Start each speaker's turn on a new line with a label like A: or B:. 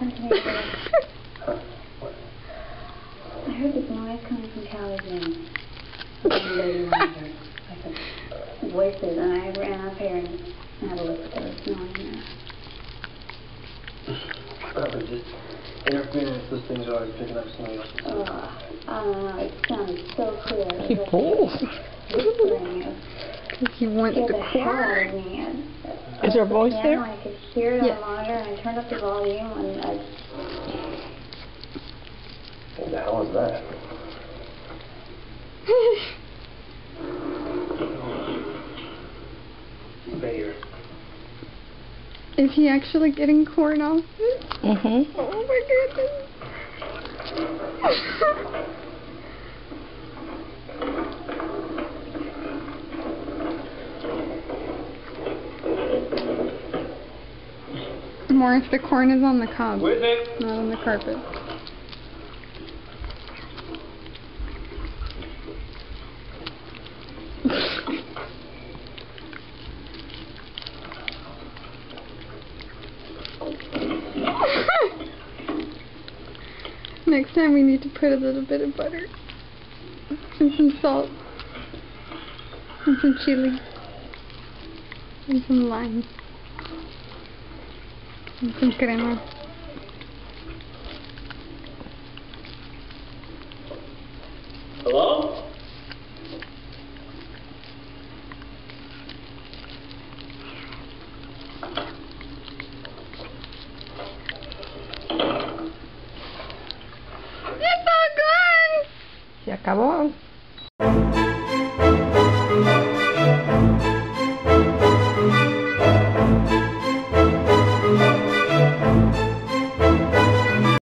A: happened to me today? I heard this noise coming from Callie's room. Like voices, and I ran up here and had a look at what was going on there.
B: Probably just interference. Those things are always picking up somebody else's.
A: I don't know. It sounded so clear.
C: He pulls.
A: Whispering.
C: He wants
A: Scared
C: to
A: the hell out of
C: cry.
A: me.
C: Is there a voice there?
A: I could hear it on the monitor, and I turned up the volume, and I...
B: What the hell is that? Bayer.
C: Is he actually getting corn off? Mm-hmm. Oh my goodness. Morris, the corn is on the cob, not on the carpet. Next time we need to put a little bit of butter and some salt and some chili and some lime and some crema.
B: Hello?
C: Se acabó.